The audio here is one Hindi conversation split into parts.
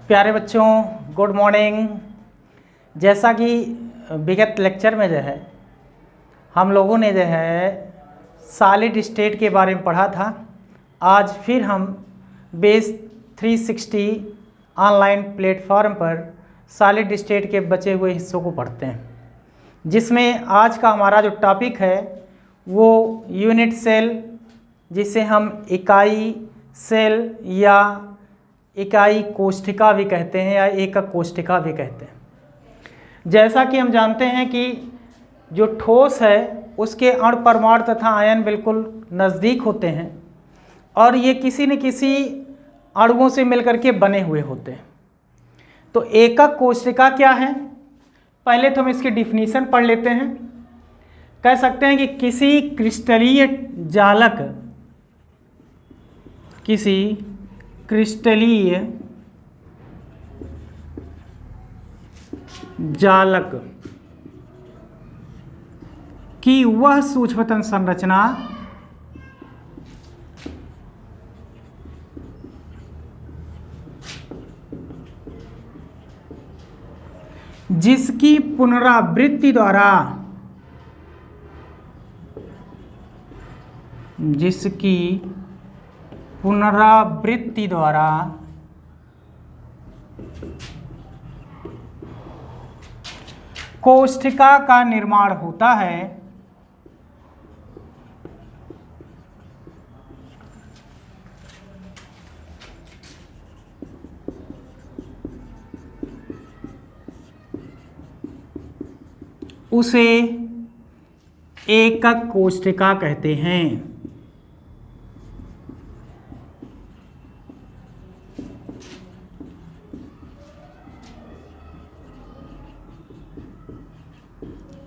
प्यारे बच्चों, गुड मॉर्निंग। जैसा कि विगत लेक्चर में जो है हम लोगों ने जो है सॉलिड स्टेट के बारे में पढ़ा था। आज फिर हम बेस 360 ऑनलाइन प्लेटफॉर्म पर सॉलिड स्टेट के बचे हुए हिस्सों को पढ़ते हैं, जिसमें आज का हमारा जो टॉपिक है वो यूनिट सेल, जिसे हम इकाई सेल या इकाई कोशिका भी कहते हैं या एकक कोशिका भी कहते हैं। जैसा कि हम जानते हैं कि जो ठोस है उसके अणु परमाणु तथा आयन बिल्कुल नज़दीक होते हैं और ये किसी न किसी अणुओं से मिलकर के बने हुए होते हैं। तो एकक कोशिका क्या है, पहले तो हम इसकी डिफिनीशन पढ़ लेते हैं। कह सकते हैं कि किसी क्रिस्टलीय जालक की वह सूक्ष्मतम संरचना जिसकी पुनरावृत्ति द्वारा कोशिका का निर्माण होता है, उसे एकक कोशिका कहते हैं।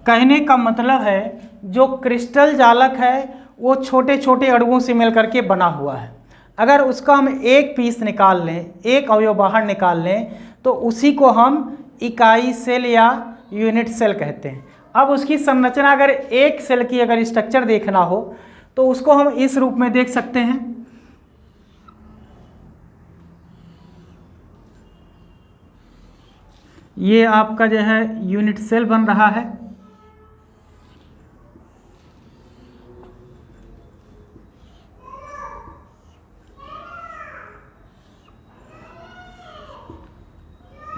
कहने का मतलब है जो क्रिस्टल जालक है वो छोटे छोटे अणुओं से मिलकर के बना हुआ है। अगर उसका हम एक पीस निकाल लें, एक अवयव बाहर निकाल लें, तो उसी को हम इकाई सेल या यूनिट सेल कहते हैं। अब उसकी संरचना, अगर एक सेल की अगर स्ट्रक्चर देखना हो तो उसको हम इस रूप में देख सकते हैं। ये आपका जो है यूनिट सेल बन रहा है।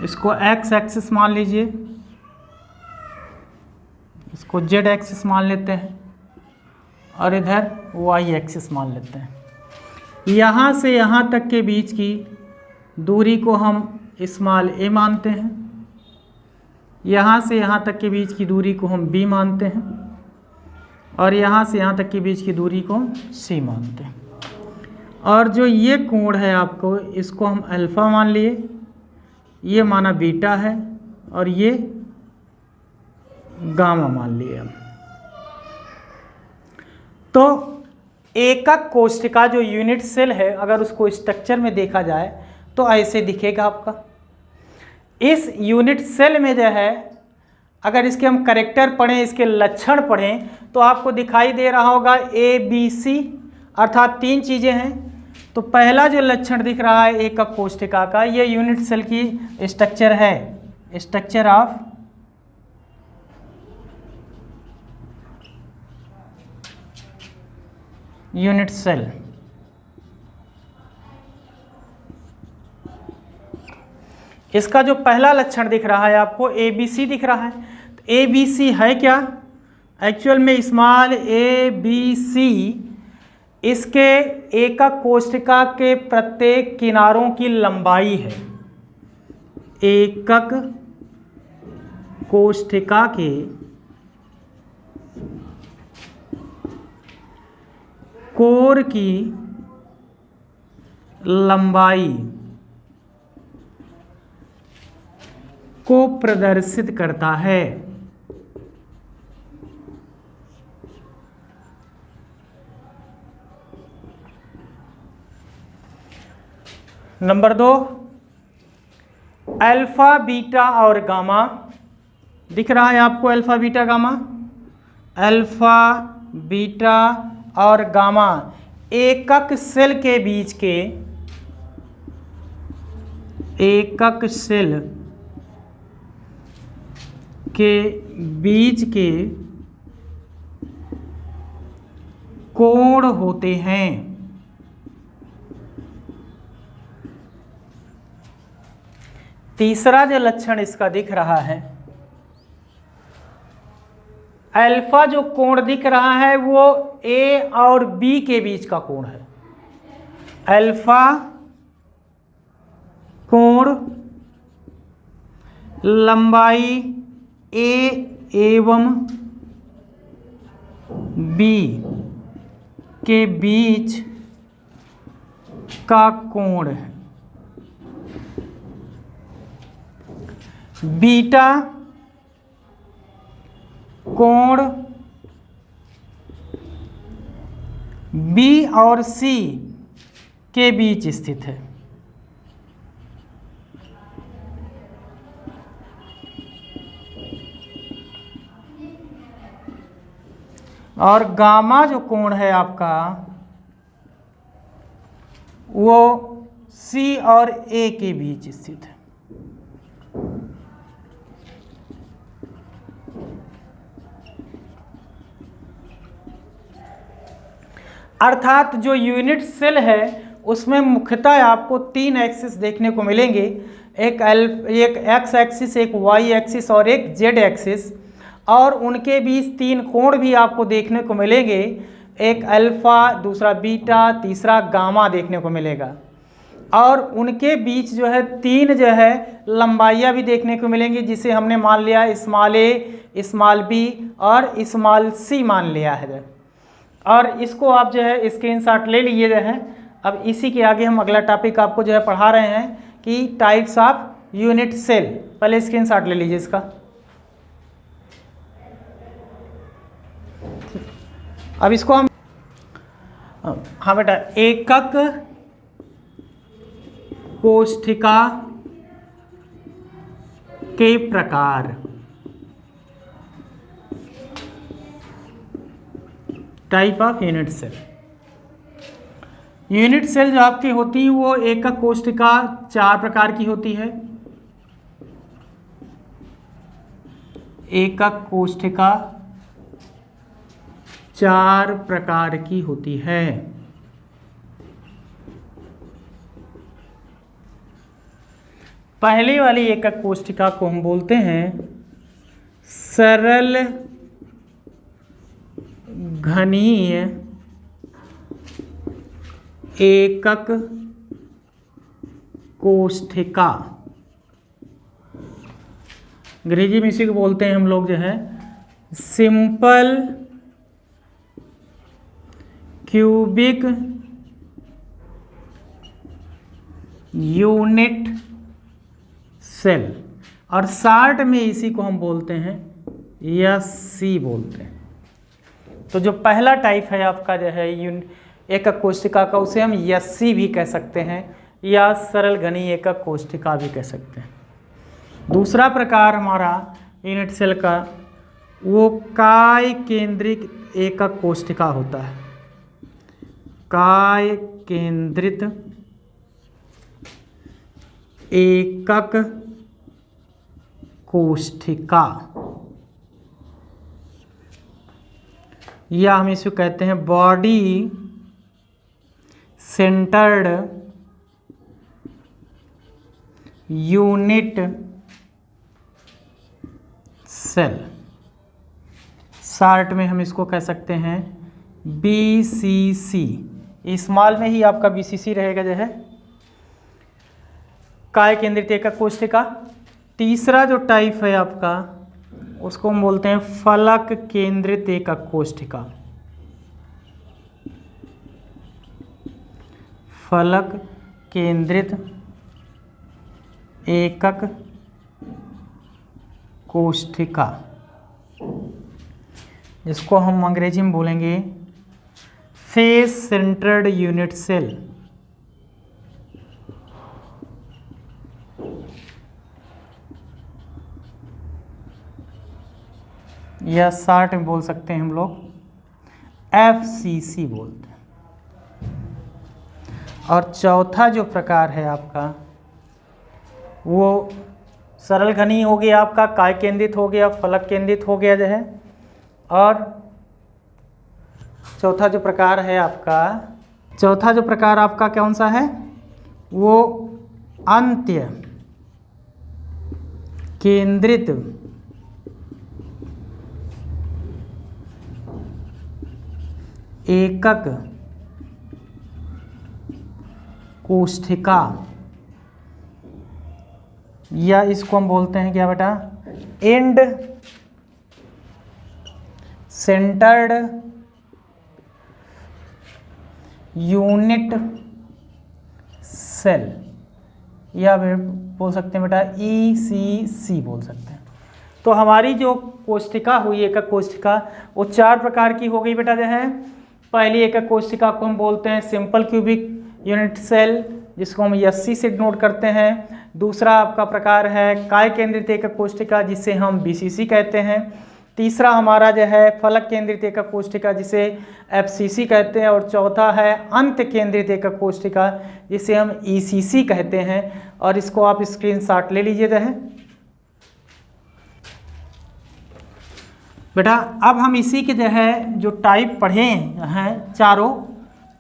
इसको एक्स एक्सिस मान लीजिए, इसको जेड एक्सिस मान लेते हैं और इधर वाई एक्सिस मान लेते हैं। यहाँ से यहाँ तक के बीच की दूरी को हम स्मॉल ए मानते हैं, यहाँ से यहाँ तक के बीच की दूरी को हम बी मानते हैं और यहाँ से यहाँ तक के बीच की दूरी को हम सी मानते हैं। और जो ये कोण है आपको, इसको हम अल्फ़ा मान लिए, ये माना बीटा है और ये गामा मान लिए हम। तो एकक कोशिका जो यूनिट सेल है, अगर उसको स्ट्रक्चर में देखा जाए तो ऐसे दिखेगा आपका। इस यूनिट सेल में जो है अगर इसके हम कैरेक्टर पढ़ें, इसके लक्षण पढ़ें, तो आपको दिखाई दे रहा होगा ABC, अर्थात 3 चीज़ें हैं। तो पहला जो लक्षण दिख रहा है एकक कोशिका का, ये यूनिट सेल की स्ट्रक्चर है, स्ट्रक्चर ऑफ यूनिट सेल। इसका जो पहला लक्षण दिख रहा है आपको ABC दिख रहा है। तो ABC है क्या? एक्चुअल में स्मॉल ABC इसके एकक कोशिका के प्रत्येक किनारों की लंबाई है। एकक कोशिका के कोर की लंबाई को प्रदर्शित करता है। नंबर 2, अल्फा बीटा और गामा दिख रहा है आपको, alpha beta gamma. Alpha beta और गामा एकक सेल के बीच के एकक सेल के बीच के कोण होते हैं। तीसरा जो लक्षण इसका दिख रहा है, अल्फा जो कोण दिख रहा है वो ए और बी के बीच का कोण है। अल्फा कोण लंबाई ए एवं बी के बीच का कोण है। बीटा कोण बी और सी के बीच स्थित है। और गामा जो कोण है आपका वो सी और ए के बीच स्थित है। अर्थात जो यूनिट सेल है उसमें मुख्यतः आपको 3 एक्सिस देखने को मिलेंगे, एक एक्स एक्सिस, एक वाई एक्सिस और एक जेड एक्सिस, और उनके बीच 3 कोण भी आपको देखने को मिलेंगे, एक अल्फा, दूसरा बीटा, तीसरा गामा देखने को मिलेगा। और उनके बीच जो है 3 जो है लंबाइयाँ भी देखने को मिलेंगी, जिसे हमने मान लिया स्मॉल ए, स्मॉल बी और स्मॉल सी मान लिया है। और इसको आप जो है स्क्रीनशॉट ले लीजिए जो है। अब इसी के आगे हम अगला टॉपिक आपको जो है पढ़ा रहे हैं कि टाइप्स ऑफ यूनिट सेल। पहले स्क्रीनशॉट ले लीजिए इसका। अब इसको हम, हाँ बेटा, एकक कोष्ठिका के प्रकार। Type of unit cell. Unit cell जो आपकी होती है वो एकक कोष्ठिका 4 प्रकार की होती है। एकक कोष्ठिका 4 प्रकार की होती है। पहली वाली एकक कोष्ठिका को हम बोलते हैं सरल घनीय एकक कोष्ठिका। अंग्रेजी में इसी को बोलते हैं हम लोग जो है सिंपल क्यूबिक यूनिट सेल, और शॉर्ट में इसी को हम बोलते हैं एससी बोलते हैं। तो जो पहला टाइप है आपका जो है एकक कोष्ठिका का, उसे हम एससी भी कह सकते हैं या सरल घनीय एकक कोष्ठिका भी कह सकते हैं। दूसरा प्रकार हमारा यूनिट सेल का वो काय केंद्रित एकक कोष्ठिका होता है। काय केंद्रित एकक कोष्ठिका, या हम इसको कहते हैं body centred unit cell. Short में हम इसको कह सकते हैं बीसीसी। स्मॉल में ही आपका बीसीसी रहेगा जो है काय केंद्रित एकक कोष्ठिका। तीसरा जो टाइप है आपका उसको हम बोलते हैं फलक केंद्रित एकक कोष्ठिका। फलक केंद्रित एकक कोष्ठिका, जिसको हम अंग्रेजी में बोलेंगे फेस सेंटर्ड यूनिट सेल। या शॉर्ट में बोल सकते हैं हम लोग एफसीसी बोलते हैं। और चौथा जो प्रकार है आपका वो सरल घनी हो गया आपका, काय केंद्रित हो गया, फलक केंद्रित हो गया जो है। और चौथा जो प्रकार है आपका कौन सा है, वो अंत्य केंद्रित एकक कोष्ठिका, या इसको हम बोलते हैं क्या बेटा, एंड सेंटर्ड यूनिट सेल, या बोल सकते हैं बेटा ECC बोल सकते हैं। तो हमारी जो कोष्ठिका हुई एकक कोष्ठिका, वो 4 प्रकार की हो गई बेटा जो है। पहली एकक कोष्ठिका को हम बोलते हैं सिंपल क्यूबिक यूनिट सेल, जिसको हम SC से डिनोट करते हैं। दूसरा आपका प्रकार है काय केंद्रित एकक कोष्ठिका, जिसे हम BCC कहते हैं। तीसरा हमारा जो है फलक केंद्रित एकक कोष्ठिका, जिसे FCC कहते हैं। और चौथा है अंत केंद्रित एकक कोष्ठिका, जिसे हम ECC कहते हैं। और इसको आप स्क्रीनशॉट ले लीजिए जो है बेटा। अब हम इसी के जो है जो टाइप पढ़े हैं चारों,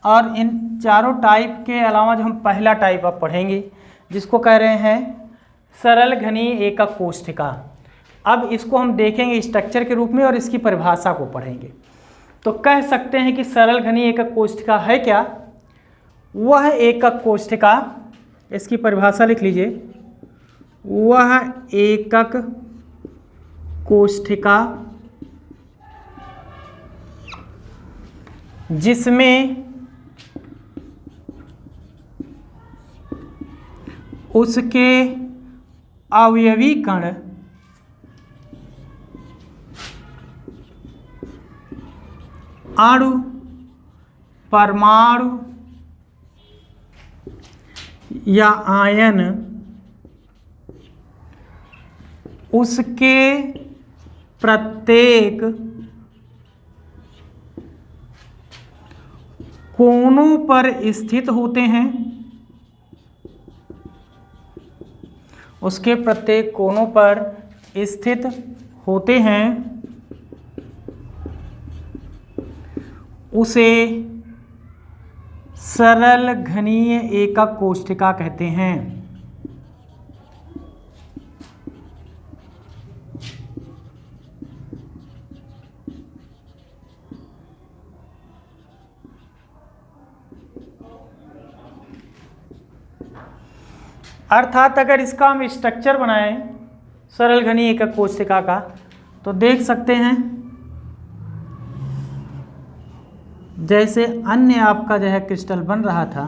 और इन चारों टाइप के अलावा जो हम पहला टाइप अब पढ़ेंगे, जिसको कह रहे हैं सरल घनी एकक कोष्ठिका। अब इसको हम देखेंगे स्ट्रक्चर के रूप में और इसकी परिभाषा को पढ़ेंगे। तो कह सकते हैं कि सरल घनी एकक कोष्ठिका है क्या, वह एकक कोष्ठिका, इसकी परिभाषा लिख लीजिए, वह एकक कोष्ठिका जिसमें उसके अवयवी कण अणु, परमाणु या आयन उसके प्रत्येक कोनों पर स्थित होते हैं, उसके प्रत्येक कोनों पर स्थित होते हैं, उसे सरल घनीय एकक कोष्ठिका कहते हैं। अर्थात अगर इसका हम स्ट्रक्चर बनाएं सरल घनीय एकक कोष्ठिका का, तो देख सकते हैं जैसे अन्य आपका जो है क्रिस्टल बन रहा था,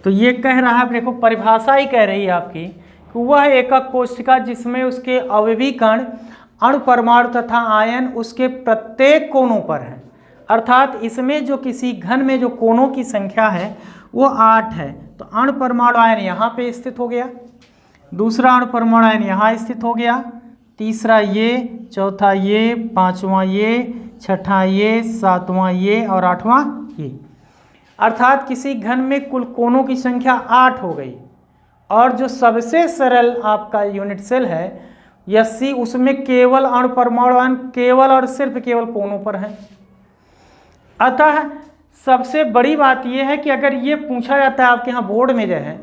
तो ये कह रहा है, देखो परिभाषा ही कह रही है आपकी कि वह एकक कोष्ठिका जिसमें उसके अवयवी कण अणु, परमाणु तथा आयन उसके प्रत्येक कोनों पर है। अर्थात इसमें जो किसी घन में जो कोनों की संख्या है वो 8 है। तो अणु, परमाणु, आयन यहाँ पे स्थित हो गया, दूसरा अणु, परमाणु, आयन यहाँ स्थित हो गया, तीसरा ये, चौथा ये, पांचवा ये, छठा ये, सातवां ये और आठवां ये। अर्थात किसी घन में कुल कोनों की संख्या 8 हो गई। और जो सबसे सरल आपका यूनिट सेल है SC, उसमें केवल अणु, परमाणु, आयन केवल और सिर्फ केवल कोनों पर है। अतः सबसे बड़ी बात यह है कि अगर ये पूछा जाता है आपके यहाँ बोर्ड में जो है,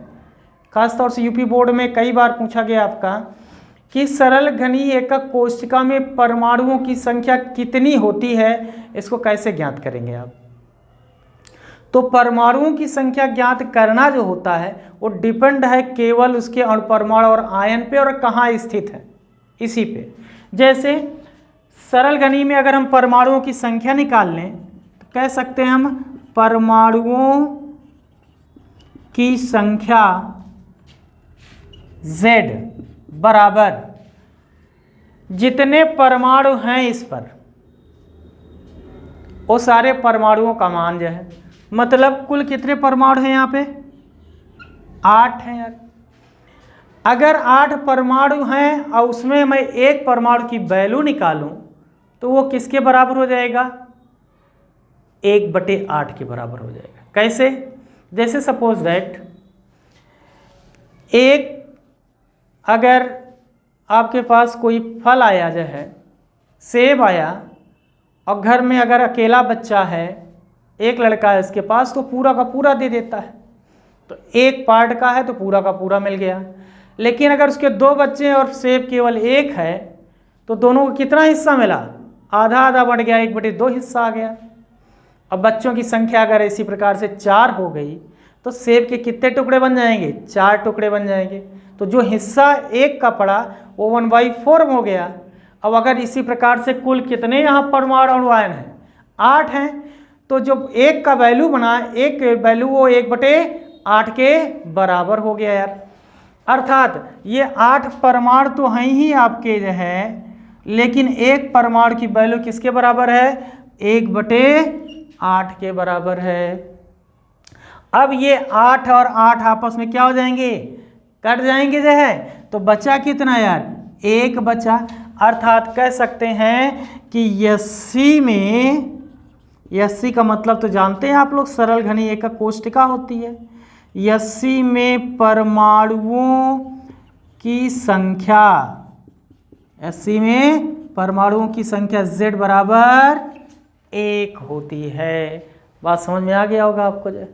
खासतौर से यूपी बोर्ड में कई बार पूछा गया आपका कि सरल घनीय एकक कोष्ठिका में परमाणुओं की संख्या कितनी होती है, इसको कैसे ज्ञात करेंगे आप। तो परमाणुओं की संख्या ज्ञात करना जो होता है वो डिपेंड है केवल उसके अणु, परमाणु और आयन पे और कहाँ स्थित है, इसी पे। जैसे सरल घनी में अगर हम परमाणुओं की संख्या निकाल लें तो कह सकते हैं हम परमाणुओं की संख्या Z बराबर जितने परमाणु हैं इस पर वो सारे परमाणुओं का मान जो है, मतलब कुल कितने परमाणु हैं यहाँ पे 8 हैं यार। अगर 8 परमाणु हैं और उसमें मैं एक परमाणु की वैल्यू निकालूं तो वो किसके बराबर हो जाएगा? 1/8 के बराबर हो जाएगा। कैसे? जैसे सपोज दैट अगर आपके पास कोई फल आया जो है, सेब आया, और घर में अगर अकेला बच्चा है, एक लड़का है इसके पास, तो पूरा का पूरा दे देता है। तो एक पार्ट का है तो पूरा का पूरा मिल गया। लेकिन अगर उसके 2 बच्चे हैं और सेब केवल एक है तो दोनों को कितना हिस्सा मिला? आधा आधा बढ़ गया, 1/2 हिस्सा आ गया। अब बच्चों की संख्या अगर इसी प्रकार से 4 हो गई तो सेब के कितने टुकड़े बन जाएंगे? 4 टुकड़े बन जाएंगे। तो जो हिस्सा एक का पड़ा वो 1/4 हो गया। अब अगर इसी प्रकार से कुल कितने यहाँ परमाणु आयन हैं? 8 हैं। तो जो एक का वैल्यू बना, एक वैल्यू वो 1/8 के बराबर हो गया यार। अर्थात ये 8 परमाणु तो हैं ही आपके जो है, लेकिन एक परमाणु की वैल्यू किसके बराबर है? 1/8 के बराबर है। अब ये 8 और 8 आपस में क्या हो जाएंगे? कट जाएंगे जो है। तो बचा कितना यार? 1 बचा। अर्थात कह सकते हैं कि यस्सी का मतलब तो जानते हैं आप लोग, सरल घनी एकक कोष्ठिका होती है। यस्सी में परमाणुओं की संख्या, Z बराबर 1 होती है। बात समझ में आ गया होगा आपको। जो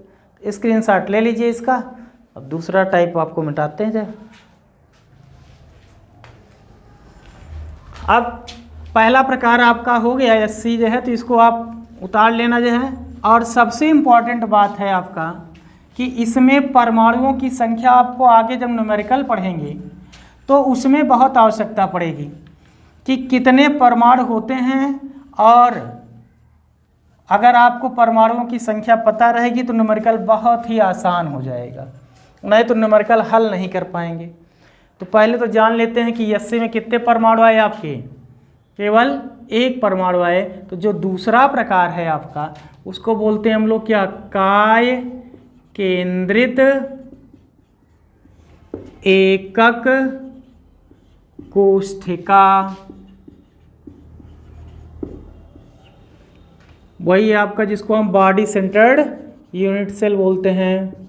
स्क्रीनशॉट ले लीजिए इसका। अब दूसरा टाइप आपको मिटाते हैं। जो अब पहला प्रकार आपका हो गया यस्सी जो है, तो इसको आप उतार लेना जो है। और सबसे इम्पॉर्टेंट बात है आपका कि इसमें परमाणुओं की संख्या आपको आगे जब न्यूमेरिकल पढ़ेंगे तो उसमें बहुत आवश्यकता पड़ेगी कि कितने परमाणु होते हैं। और अगर आपको परमाणुओं की संख्या पता रहेगी तो न्यूमेरिकल बहुत ही आसान हो जाएगा, नहीं तो न्यूमेरिकल हल नहीं कर पाएंगे। तो पहले तो जान लेते हैं कि यस्सी में कितने परमाणु आए आपके? केवल 1 परमाणु आए। तो जो दूसरा प्रकार है आपका उसको बोलते हैं हम लोग क्या? काय केंद्रित एकक कोष्ठिका। वही आपका जिसको हम बॉडी सेंटर्ड यूनिट सेल बोलते हैं।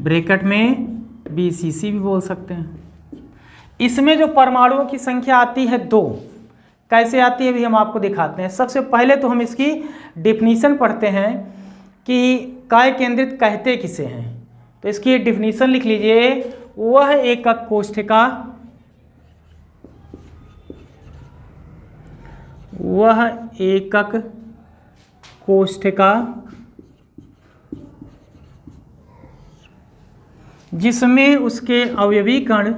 ब्रैकेट में BCC भी बोल सकते हैं। इसमें जो परमाणुओं की संख्या आती है 2, कैसे आती है भी हम आपको दिखाते हैं। सबसे पहले तो हम इसकी डेफिनीशन पढ़ते हैं कि काय केंद्रित कहते किसे हैं। तो इसकी डेफिनीशन लिख लीजिए। वह एकक कोष्ठिका, जिसमें उसके अवयवी कण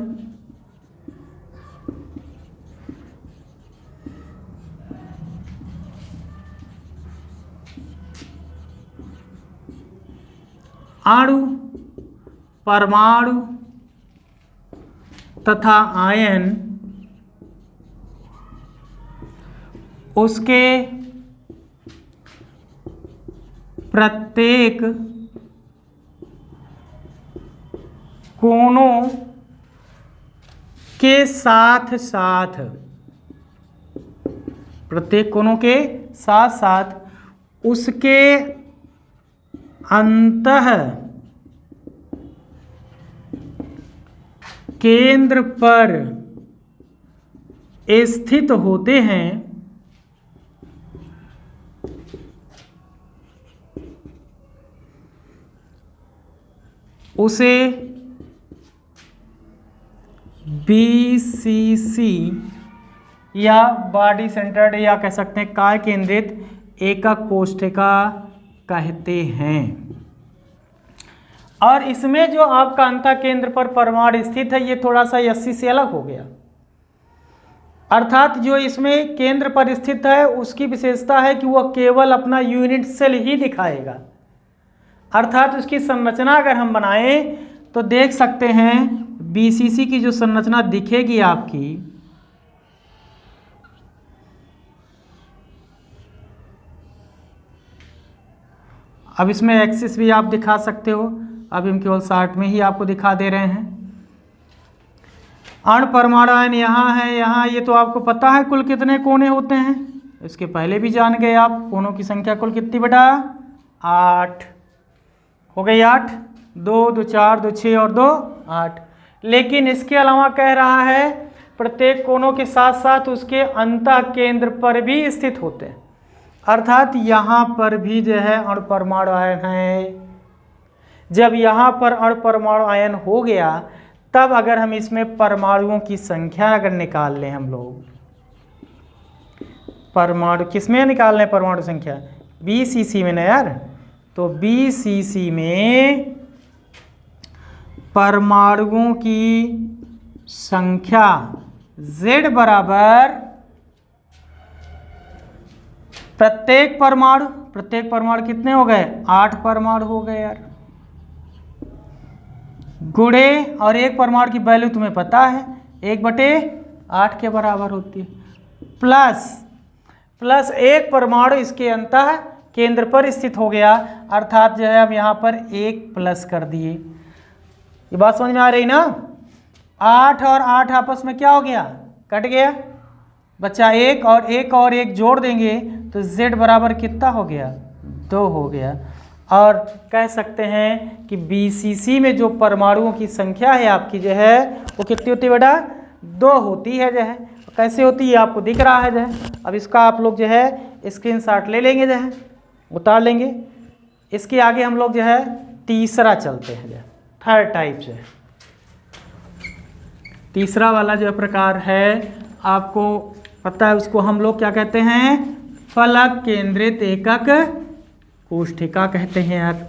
अणु, परमाणु तथा आयन उसके प्रत्येक कोणों के साथ साथ उसके अंतः केंद्र पर स्थित होते हैं। उसे BCC या बॉडी सेंटर्ड या कह सकते हैं काय केंद्रित एकक कोष्ठिका कहते हैं। और इसमें जो आपका अंतः केंद्र पर परमाणु स्थित है ये थोड़ा सा यस्सी से अलग हो गया। अर्थात जो इसमें केंद्र पर स्थित है उसकी विशेषता है कि वह केवल अपना यूनिट सेल ही दिखाएगा। अर्थात उसकी संरचना अगर हम बनाएं तो देख सकते हैं BCC की जो संरचना दिखेगी आपकी, अब इसमें एक्सिस भी आप दिखा सकते हो, अब हम केवल शार्ट में ही आपको दिखा दे रहे हैं। अण परमाणु आयन यहाँ है, यहाँ, ये तो आपको पता है कुल कितने कोने होते हैं, इसके पहले भी जान गए आप। कोनों की संख्या कुल कितनी बेटा? 8 हो गई। 8, 2 2 4 2 6 और 2 8। लेकिन इसके अलावा कह रहा है प्रत्येक कोनों के साथ साथ उसके अंतः केंद्र पर भी स्थित होते हैं, अर्थात यहाँ पर भी जो है अणु परमाणु आयन है। जब यहाँ पर अणु परमाणु आयन हो गया तब अगर हम इसमें परमाणुओं की संख्या अगर निकाल लें, हम लोग परमाणु किसमें निकाल लें परमाणु संख्या? BCC में ना यार, तो BCC में परमाणुओं की संख्या Z बराबर प्रत्येक परमाणु कितने हो गए? 8 परमाणु हो गए यार, गुणे, और एक परमाणु की वैल्यू तुम्हें पता है 1/8 के बराबर होती है, प्लस एक परमाणु इसके अंतः केंद्र पर स्थित हो गया, अर्थात जो है हम यहाँ पर 1 प्लस कर दिए। ये बात समझ में आ रही ना? 8 और 8 आपस में क्या हो गया? कट गया, बच्चा 1 और 1 जोड़ देंगे तो Z बराबर कितना हो गया? 2 हो गया। और कह सकते हैं कि BCC में जो परमाणुओं की संख्या है आपकी जो है वो कितनी होती है बेटा? 2 होती है जो है। कैसे होती है आपको दिख रहा है जो है। अब इसका आप लोग जो है स्क्रीनशॉट ले लेंगे जो है, उतार लेंगे। इसके आगे हम लोग जो है तीसरा चलते हैं जो है, थर्ड टाइप जो है। तीसरा वाला जो प्रकार है आपको पता है, उसको हम लोग क्या कहते हैं? फलक केंद्रित एकक कोष्ठिका कहते हैं यार।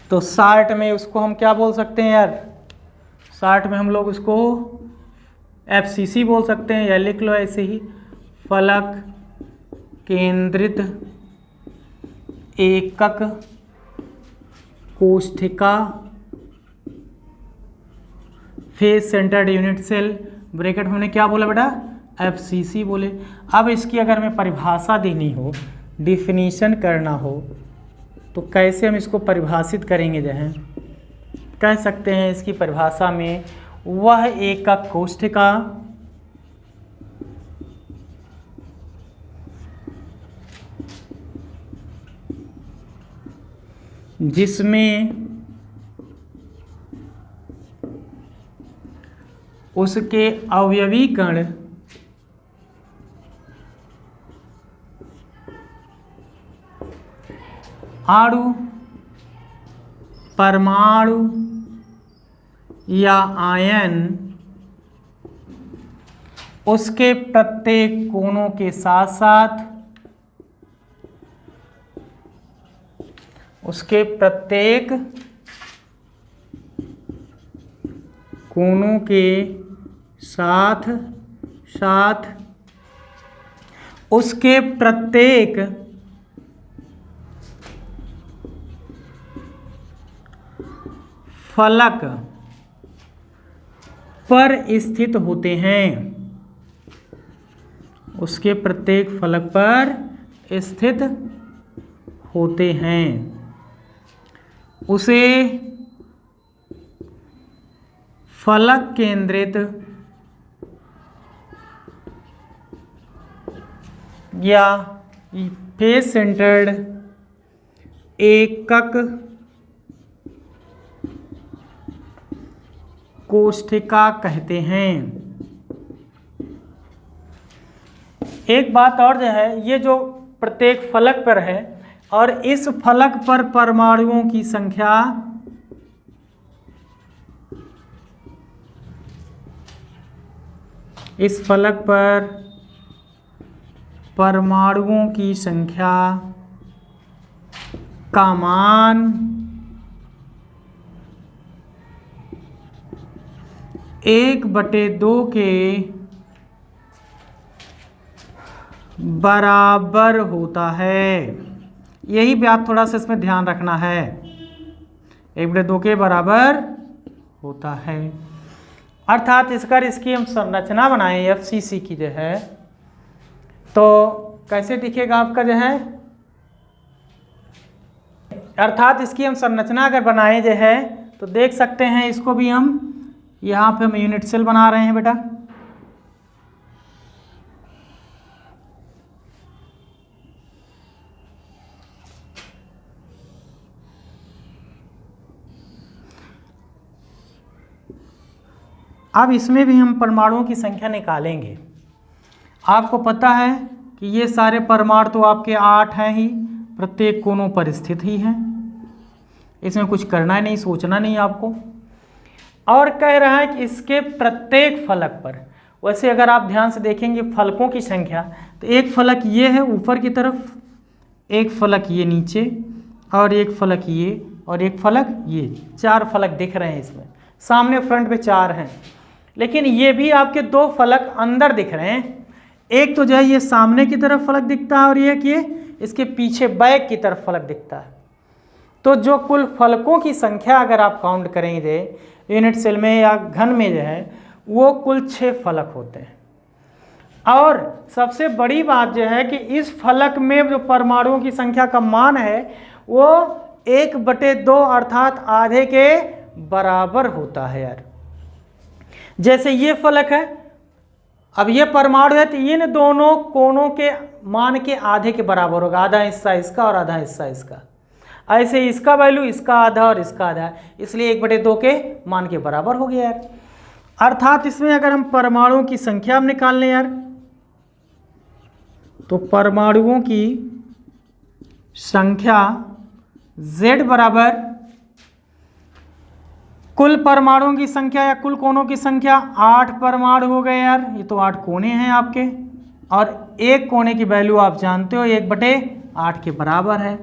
तो शार्ट में उसको हम क्या बोल सकते हैं यार? शार्ट में हम लोग उसको FCC बोल सकते हैं, या लिख लो ऐसे ही, फलक केंद्रित एकक कोष्ठिका, face centred unit cell, bracket में हमने क्या बोला बेटा? FCC बोले। अब इसकी अगर हमें परिभाषा देनी हो, डिफिनीशन करना हो, तो कैसे हम इसको परिभाषित करेंगे जो है? कह सकते हैं इसकी परिभाषा में वह एकक कोष्ठिका जिसमें उसके अवयवी कण अणु, परमाणु या आयन उसके प्रत्येक कोनों के साथ साथ उसके प्रत्येक कोनों के साथ साथ उसके प्रत्येक फलक पर स्थित होते हैं, उसके प्रत्येक फलक पर स्थित होते हैं, उसे फलक केंद्रित या फेस सेंटर्ड एकक कोष्ठिका कहते हैं। एक बात और जो है, ये जो प्रत्येक फलक पर है और इस फलक पर परमाणुओं की संख्या इस फलक पर परमाणुओं की संख्या का मान 1/2 के बराबर होता है। यही बात थोड़ा सा इसमें ध्यान रखना है, 1/2 के बराबर होता है। अर्थात इसकी हम संरचना बनाएं FCC की जो है, तो कैसे दिखेगा आपका जो है अर्थात इसकी हम संरचना अगर बनाए जो है तो देख सकते हैं, इसको भी हम यहाँ पे हम यूनिट सेल बना रहे हैं बेटा। अब इसमें भी हम परमाणुओं की संख्या निकालेंगे। आपको पता है कि ये सारे परमाणु तो आपके 8 हैं ही, प्रत्येक कोनों पर स्थित ही हैं, इसमें कुछ करना नहीं, सोचना नहीं आपको। और कह रहा है कि इसके प्रत्येक फलक पर, वैसे अगर आप ध्यान से देखेंगे फलकों की संख्या, तो एक फलक ये है ऊपर की तरफ, एक फलक ये नीचे, और एक फलक ये, और एक फलक ये, 4 फलक दिख रहे हैं इसमें। सामने फ्रंट पे 4 हैं, लेकिन ये भी आपके 2 फलक अंदर दिख रहे हैं। एक तो जो है ये सामने की तरफ फलक दिखता है, और एक ये इसके पीछे बैक की तरफ फलक दिखता है। तो जो कुल फलकों की संख्या अगर आप काउंट करेंगे यूनिट सेल में या घन में जो है, वो कुल 6 फलक होते हैं। और सबसे बड़ी बात जो है कि इस फलक में जो परमाणुओं की संख्या का मान है वो 1/2 अर्थात आधे के बराबर होता है यार। जैसे ये फलक है, अब ये परमाणु है तो इन दोनों कोनों के मान के आधे के बराबर होगा, आधा हिस्सा इसका और आधा हिस्सा इसका। ऐसे इसका वैल्यू इसका आधा और इसका आधा, इसलिए 1/2 के मान के बराबर हो गया यार। अर्थात इसमें अगर हम परमाणुओं की संख्या हम निकाल लें यार, तो परमाणुओं की संख्या Z बराबर कुल परमाणुओं की संख्या या कुल कोनों की संख्या, 8 परमाणु हो गए यार, ये तो 8 कोने हैं आपके, और एक कोने की वैल्यू आप जानते हो 1/8 के बराबर है,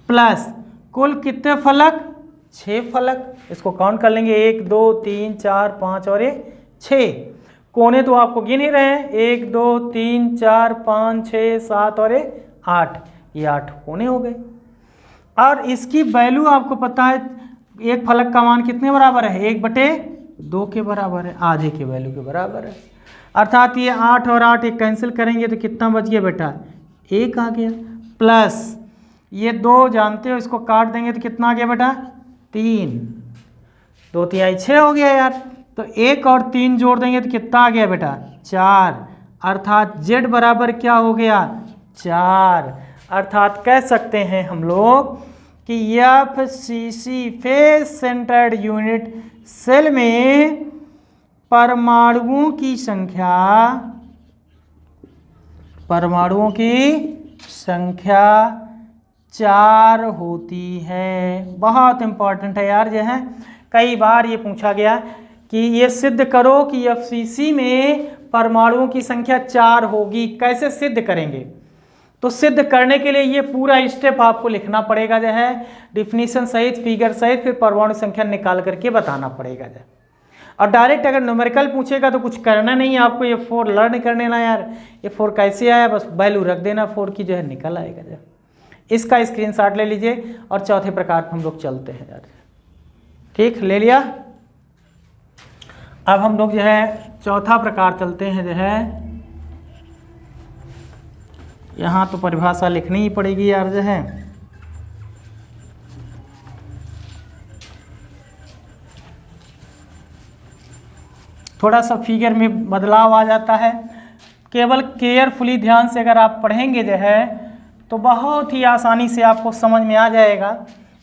प्लस कुल कितने फलक, 6 फलक। इसको काउंट कर लेंगे, 1 2 3 4 5 और ये 6 कोने तो आपको गिन ही रहे हैं, 1 2 3 4 5 6 7 और ये 8, ये 8 कोने हो गए। और इसकी वैल्यू आपको पता है, एक फलक का मान कितने बराबर है, 1/2 के बराबर है, आधे के वैल्यू के बराबर है। अर्थात ये 8 और 8 एक कैंसिल करेंगे तो कितना बच गया बेटा, 1 आ गया, प्लस ये 2 जानते हो, इसको काट देंगे तो कितना आ गया बेटा, 3, 2 3 6 हो गया यार। तो 1 और 3 जोड़ देंगे तो कितना आ गया बेटा, 4। अर्थात Z बराबर क्या हो गया, 4। अर्थात कह सकते हैं हम लोग कि FCC face centred unit cell में परमाणुओं की संख्या 4 होती है। बहुत इंपॉर्टेंट है यार, जो है कई बार ये पूछा गया कि ये सिद्ध करो कि FCC में परमाणुओं की संख्या 4 होगी, कैसे सिद्ध करेंगे। तो सिद्ध करने के लिए ये पूरा स्टेप आपको लिखना पड़ेगा, जो है डिफिनीशन सहित, फिगर सहित, फिर परमाणु संख्या निकाल करके बताना पड़ेगा। जो और डायरेक्ट अगर न्यूमेरिकल पूछेगा तो कुछ करना नहीं है आपको, ये 4 लर्न कर लेना यार, ये 4 कैसे आया, बस वैल्यू रख देना 4 की, जो है निकल आएगा। जो इसका स्क्रीनशॉट ले लीजिए और चौथे प्रकार पर हम लोग चलते हैं यार। ठीक, ले लिया। अब हम लोग जो है चौथा प्रकार चलते हैं। जो है यहाँ तो परिभाषा लिखनी ही पड़ेगी यार, जो है थोड़ा सा फिगर में बदलाव आ जाता है। केवल केयरफुली ध्यान से अगर आप पढ़ेंगे जो है तो बहुत ही आसानी से आपको समझ में आ जाएगा।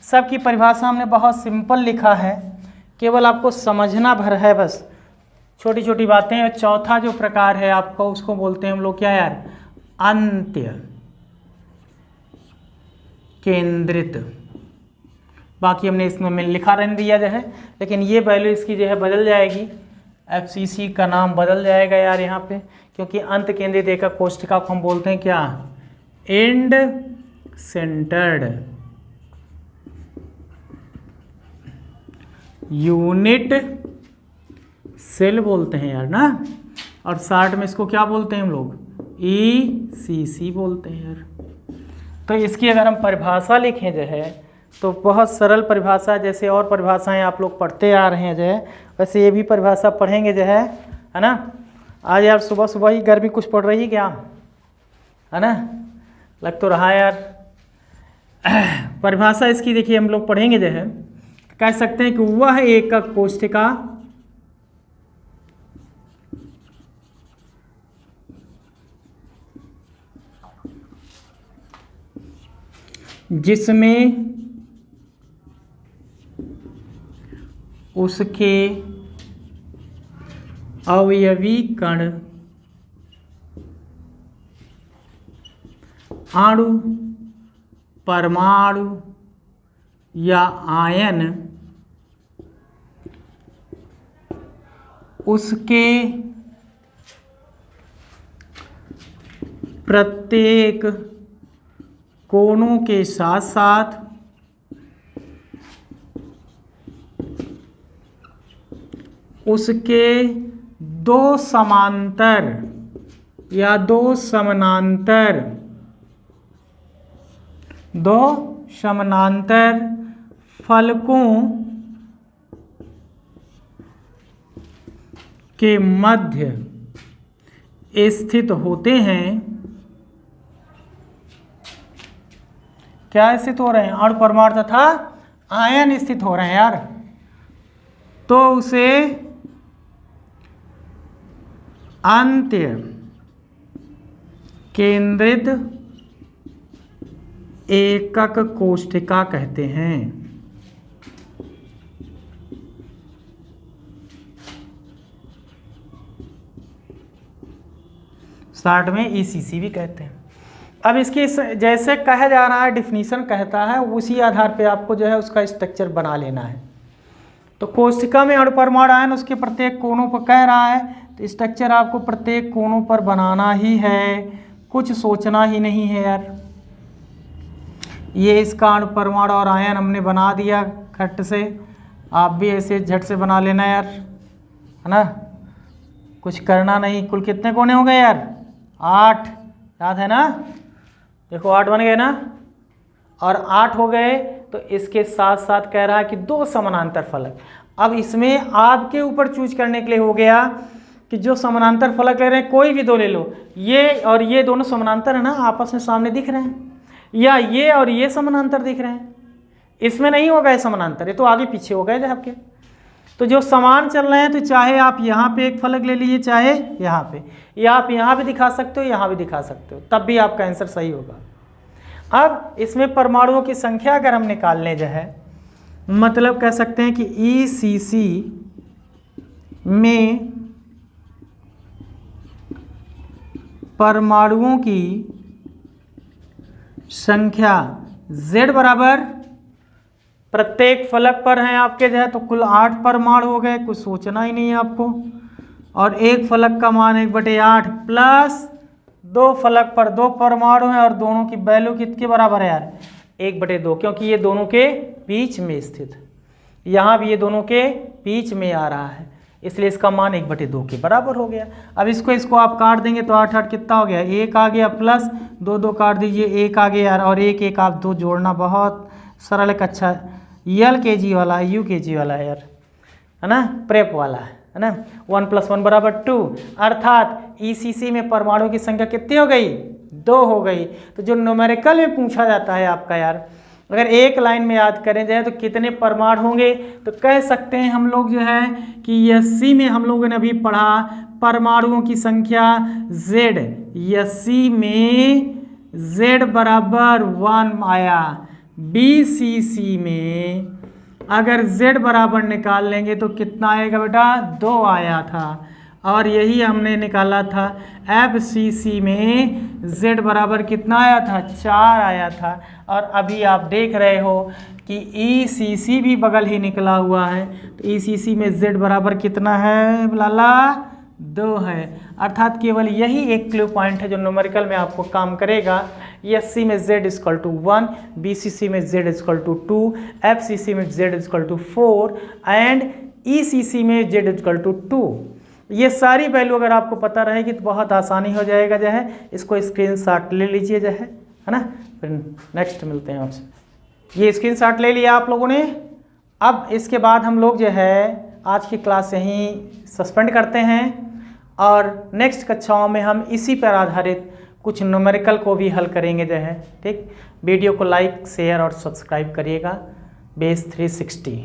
सबकी परिभाषा हमने बहुत सिंपल लिखा है, केवल आपको समझना भर है, बस छोटी छोटी बातें। और चौथा जो प्रकार है आपको, उसको बोलते हैं हम लोग क्या यार, अंत्य केंद्रित। बाकी हमने इसमें लिखा रहने दिया जो है, लेकिन ये वैल्यू इसकी जो है बदल जाएगी, FCC का नाम बदल जाएगा यार यहाँ पे, क्योंकि अंत केंद्रित एकक कोष्ठिका को हम बोलते हैं क्या, एंड सेंटर्ड यूनिट सेल बोलते हैं यार ना। और शॉर्ट में इसको क्या बोलते हैं हम लोग, ECC बोलते हैं यार। तो इसकी अगर हम परिभाषा लिखें जो है तो बहुत सरल परिभाषा, जैसे और परिभाषाएं आप लोग पढ़ते आ रहे हैं जो है, वैसे ये भी परिभाषा पढ़ेंगे जो है ना। आज यार सुबह सुबह ही गर्मी कुछ पड़ रही है क्या, है ना, लग तो रहा है यार। परिभाषा इसकी देखिए हम लोग पढ़ेंगे जो है, कह सकते हैं कि वह एकक कोष्ठिका जिसमें उसके अवयवी कण अणु, परमाणु या आयन उसके प्रत्येक कोणों के साथ साथ उसके दो समांतर या दो समानांतर फलकों के मध्य स्थित होते हैं। क्या स्थित हो रहे हैं? अणु, परमाणु तथा आयन स्थित हो रहे हैं यार। तो उसे अंत्य केंद्रित एकक कोष्ठिका कहते हैं। शॉर्ट में ECC भी कहते हैं। अब इसकी जैसे कहा जा रहा है, डिफिनीशन कहता है, उसी आधार पे आपको जो है उसका स्ट्रक्चर बना लेना है। तो कोष्ठिका में अणु, परमाणु, आयन उसके प्रत्येक कोणों पर कह रहा है, तो स्ट्रक्चर आपको प्रत्येक कोणों पर बनाना ही है, कुछ सोचना ही नहीं है यार। ये इसका अणु, परमाणु और आयन हमने बना दिया खट से, आप भी ऐसे झट से बना लेना यार, है ना, कुछ करना नहीं। कुल कितने कोने हो गए यार? 8, याद है ना? देखो 8 बन गए ना, और 8 हो गए तो इसके साथ साथ कह रहा है कि दो समानांतर फलक। अब इसमें आपके ऊपर चूज करने के लिए हो गया कि जो समानांतर फलक ले रहे हैं कोई भी दो ले लो, ये और ये दोनों समानांतर है ना, आपस में सामने दिख रहे हैं, या ये और ये समानांतर दिख रहे हैं। इसमें नहीं होगा ये समानांतर, ये तो आगे पीछे हो गए आपके। तो जो समान चल रहे हैं, तो चाहे आप यहाँ पे एक फलक ले लीजिए, चाहे यहाँ पे, या आप यहाँ भी दिखा सकते हो, यहाँ भी दिखा सकते हो, तब भी आपका आंसर सही होगा। अब इसमें परमाणुओं की संख्या अगर हम निकालने जो है, मतलब कह सकते हैं कि ECC में परमाणुओं की संख्या Z बराबर, प्रत्येक फलक पर हैं आपके जो है, तो कुल 8 परमाणु हो गए, कुछ सोचना ही नहीं है आपको। और एक फलक का मान 1/8 प्लस 2 फलक पर 2 परमाणु हैं, और दोनों की वैल्यू कितने बराबर है यार? 1/2, क्योंकि ये दोनों के बीच में स्थित, यहाँ भी ये दोनों के बीच में आ रहा है, इसलिए इसका मान 1/2 के बराबर हो गया। अब इसको आप काट देंगे तो 8 8 कितना हो गया? 1 आ गया, प्लस 2 2 काट दीजिए, 1 आ गया यार, और 1 1 आप 2 जोड़ना बहुत सरल, एक अच्छा LKG वाला है, UKG वाला है यार, है ना, प्रेप वाला है ना। 1 + 1 = 2, अर्थात ECC में परमाणु की संख्या कितनी हो गई? 2 हो गई। तो जो न्यूमेरिकल में पूछा जाता है आपका यार, अगर एक लाइन में याद करें जाए तो कितने परमाणु होंगे, तो कह सकते हैं हम लोग जो है कि SC में हम लोगों ने अभी पढ़ा परमाणुओं की संख्या Z, SC में Z बराबर 1 आया। BCC में अगर Z बराबर निकाल लेंगे तो कितना आएगा बेटा? 2 आया था, और यही हमने निकाला था FCC में Z बराबर कितना आया था? 4 आया था। और अभी आप देख रहे हो कि ECC भी बगल ही निकला हुआ है, तो ECC में Z बराबर कितना है लाला? 2 है। अर्थात केवल यही एक क्लू पॉइंट है जो न्यूमेरिकल में आपको काम करेगा। SC में Z = 1, BCC में Z = 2, FCC में Z = 4 एंड ECC में Z = 2। ये सारी वैल्यू अगर आपको पता रहेगी तो बहुत आसानी हो जाएगा जो है। इसको स्क्रीनशॉट ले लीजिए जो है ना। फिर नेक्स्ट मिलते हैं आपसे। ये स्क्रीनशॉट ले लिया आप लोगों ने। अब इसके बाद हम लोग जो है आज की क्लास यहीं सस्पेंड करते हैं, और नेक्स्ट कक्षाओं में हम इसी पर आधारित कुछ न्यूमेरिकल को भी हल करेंगे जो है, ठीक। वीडियो को लाइक शेयर और सब्सक्राइब करिएगा बेस 360।